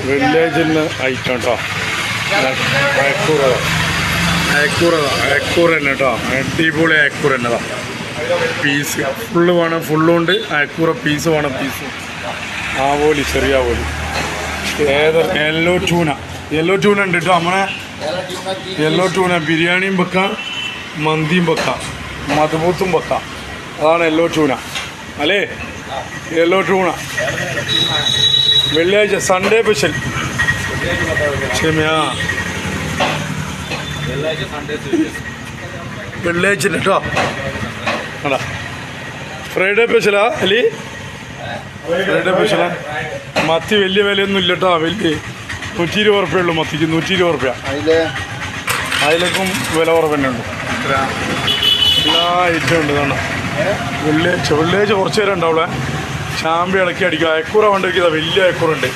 വില്ലേജിന് item കേട്ടോ. അയക്കൂറ തന്നെ കേട്ടോ. അടിപൊളി അയക്കൂറ തന്നെതാ. പീസ് ഫുള്ള് വേണം, ഫുള്ളുണ്ട്. അയക്കൂറ പീസ് വേണം, പീസ്. ആവോലി, ചെറിയ ആവോലി. യെല്ലോ ട്യൂണ ഉണ്ട് കേട്ടോ. നമ്മളെ യെല്ലോ ട്യൂണ ബിരിയാണിയും വെക്കാം, മന്തിയും വെക്കാം, മധുബൂത്തും വെക്കാം. അതാണ് യെല്ലോ ട്യൂണ അല്ലേ? യെല്ലോ ട്യൂണ വെള്ളിയാഴ്ച സൺഡേ സ്പെഷ്യൽ. ക്ഷമയാ വെള്ളിയാഴ്ച കേട്ടോ. അടാ ഫ്രൈഡേ സ്പെഷ്യലാ അല്ലേ? ഫ്രൈഡേ സ്പെഷ്യലാ. മത്തി വലിയ വിലയൊന്നും ഇല്ല കേട്ടോ. വലിയ 120 ഉറുപ്പ്യ ഉള്ളൂ മത്തിക്ക്. 120 ഉറുപ്പ്യ. അതിലേക്കും വില കുറവ് തന്നെ ഉണ്ട്. എല്ലാ ഐറ്റം ഉണ്ട്. കാണാം വെള്ളിയാഴ്ച കുറച്ച് നേരം ഉണ്ടാവുള്ളേ. ചാമ്പി ഇളക്കി അടിക്കുക. അയക്കൂറ കൊണ്ടിരിക്കുന്നത് വലിയ അയക്കൂറുണ്ട്.